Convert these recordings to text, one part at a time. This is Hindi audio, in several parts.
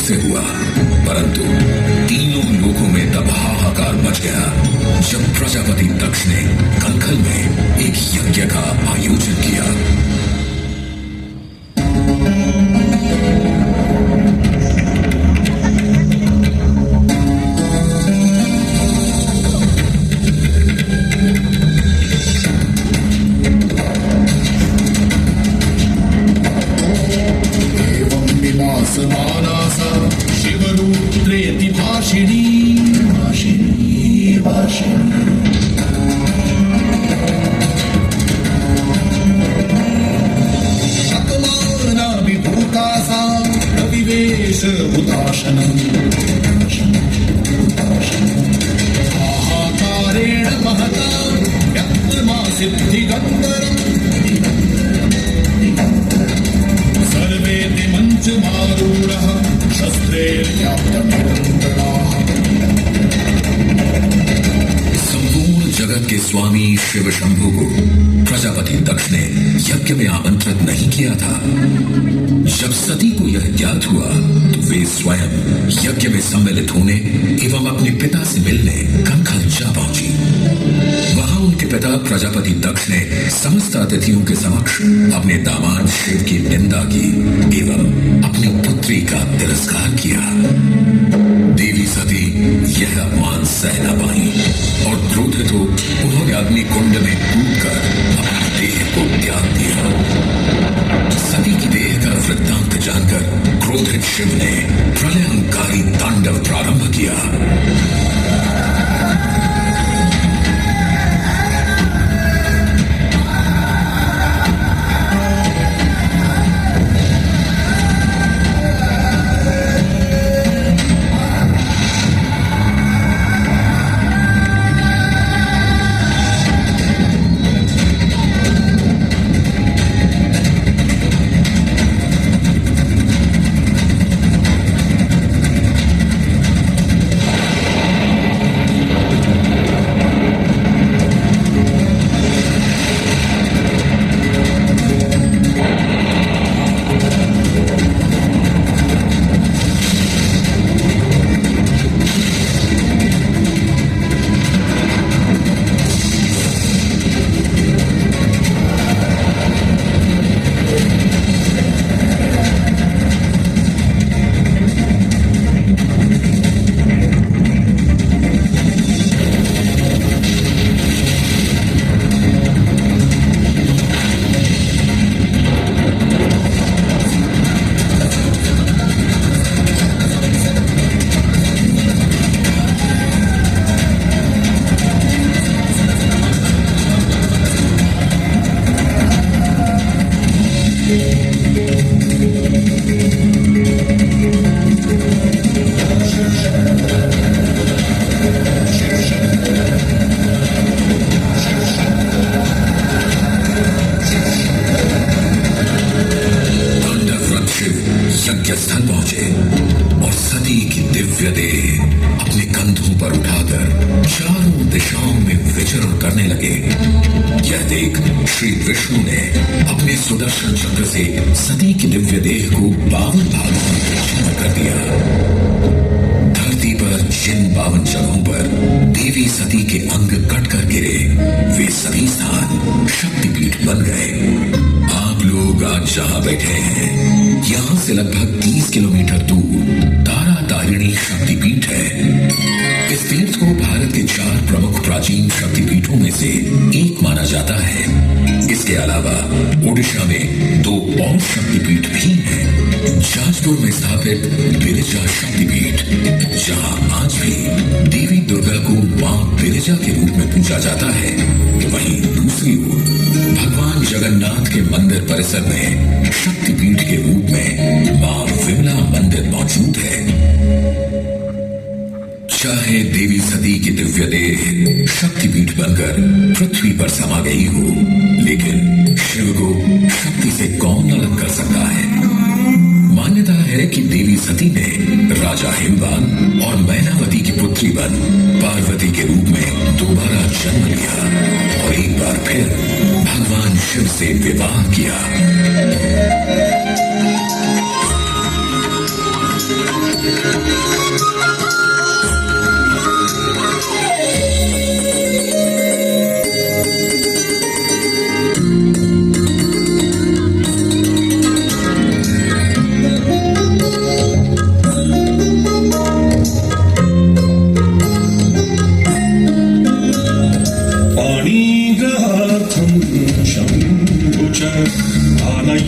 से हुआ, परंतु तीनों लोकों में तब हाहाकार मच गया जब प्रजापति दक्ष ने कलकल में एक यज्ञ का आयोजन किया। स्वामी शिव शंभु को प्रजापति दक्ष ने यज्ञ में आमंत्रित नहीं किया था। जब सती को यह ज्ञात हुआ तो वे स्वयं यज्ञ में सम्मिलित होने एवं अपने पिता से मिलने कनखल जा पहुंची। वहां उनके पिता प्रजापति दक्ष ने समस्त अतिथियों के समक्ष अपने दामाद शिव की निंदा की एवं अपनी पुत्री का तिरस्कार किया। देवी सती यह अपमान सह न पाई और क्रोधित हो उन्होंने अग्नि कुंड में कूदकर अपनी देह को त्याग दिया। सती की देह का वृत्तांत जानकर क्रोधित शिव ने प्रलयंकारी तांडव प्रारंभ किया। श्री विष्णु ने अपने सुदर्शन चक्र से सती की दिव्य देह को 52 भागों में छिन्न कर दिया। धरती पर जिन 52 जगहों पर देवी सती के अंग कट कर गिरे वे सभी स्थान शक्तिपीठ बन गए। आप लोग आज जहां बैठे हैं यहां से लगभग 30 किलोमीटर दूर तारा तारिणी शक्तिपीठ है। इस तीर्थ को भारत के 4 प्रमुख प्राचीन शक्तिपीठों में से एक माना जाता है। इसके अलावा ओडिशा में 2 और शक्तिपीठ भी हैं। जाजपुर में स्थापित बिरजा शक्तिपीठ, जहां आज भी देवी दुर्गा को मां बिरजा के रूप में पूजा जाता है। वहीं दूसरी ओर भगवान जगन्नाथ के मंदिर परिसर में शक्तिपीठ के रूप में मां विमला मंदिर मौजूद है। चाहे देवी सती की दिव्य देह शक्तिपीठ बनकर पृथ्वी पर समा गई हो, लेकिन शिव को शक्ति से कौन अलग कर सकता है। मान्यता है कि देवी सती ने राजा हिमवान और मैनावती की पुत्री बन पार्वती के रूप में दोबारा जन्म लिया और एक बार फिर भगवान शिव से विवाह किया।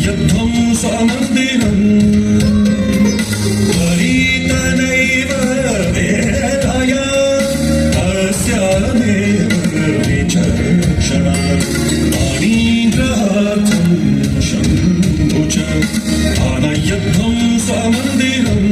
युद्धं स्वमन्दिरम् त्वरितनैव वेदया अस्यामेव विचक्षणा पाणिग्रहार्थं शम्भु च आनयुद्धं स्वमन्दिरम्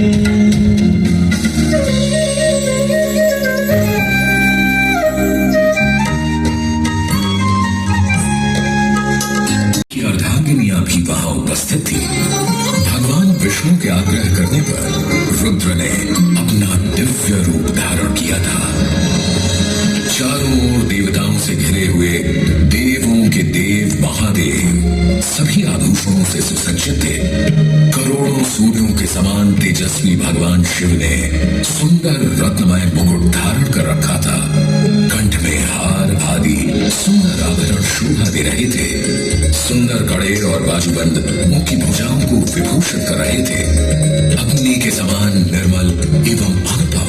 अर्धांगिनियां भी वहां उपस्थित थी। भगवान विष्णु के आग्रह करने पर रुद्र ने अपना दिव्य रूप धारण किया था। चारों ओर देवताओं से घिरे हुए देवों के देव महादेव सभी आभूषणों से सुसज्जित थे। करोड़ों सूर्यों के समान तेजस्वी भगवान शिव ने सुंदर रत्नमय मुकुट धारण कर रखा था। कंठ में हार आदि सुंदर आभरण शोभा दे रहे थे। सुंदर कड़े और बाजूबंद मुख्य भुजाओं को विभूषित कर रहे थे। अग्नि के समान निर्मल एवं अनुपम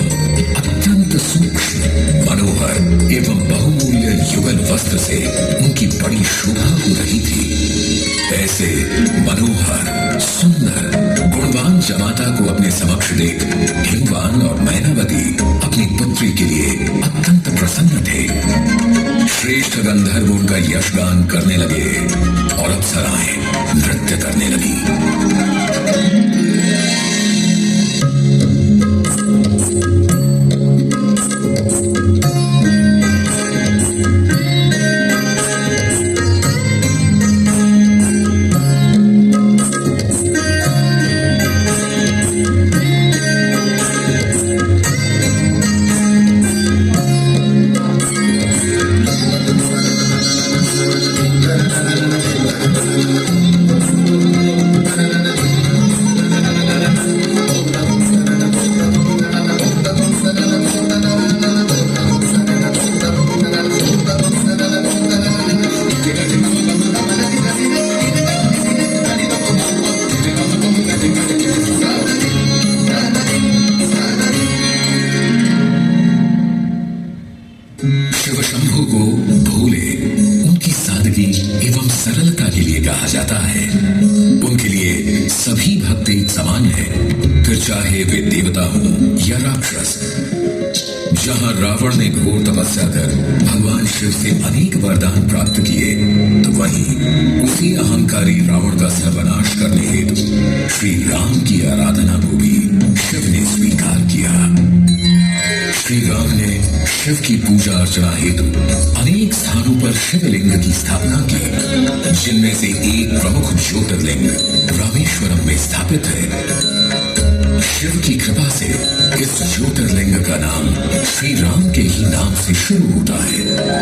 अत्यंत सूक्ष्म मनोहर एवं बहुमूल्य युगल वस्त्र से उनकी बड़ी शोभा हो रही थी। ऐसे मनोहर सुंदर गुणवान जमाता को अपने समक्ष देख हिमवान और मैनावती अपनी पुत्री के लिए अत्यंत प्रसन्न थे। श्रेष्ठ गंधर्व उनका यशगान करने लगे और अप्सराएं नृत्य करने लगी। शिव शंभु को भोले उनकी सादगी एवं सरलता के लिए कहा जाता है। उनके लिए सभी भक्त एक समान है, फिर चाहे वे देवता हों या राक्षस। जहां रावण ने घोर तपस्या कर भगवान शिव से अनेक वरदान प्राप्त किए, तो वहीं उसी अहंकारी रावण का सर्वनाश करने हेतु श्री राम की आराधना को भी शिव ने स्वीकार किया। श्री राम ने शिव की पूजा अर्चना हेतु अनेक स्थानों पर शिवलिंग की स्थापना की, जिनमें से एक प्रमुख ज्योतिर्लिंग रामेश्वरम में स्थापित है। शिव की कृपा से इस ज्योतिर्लिंग का नाम श्री राम के ही नाम से शुरू होता है।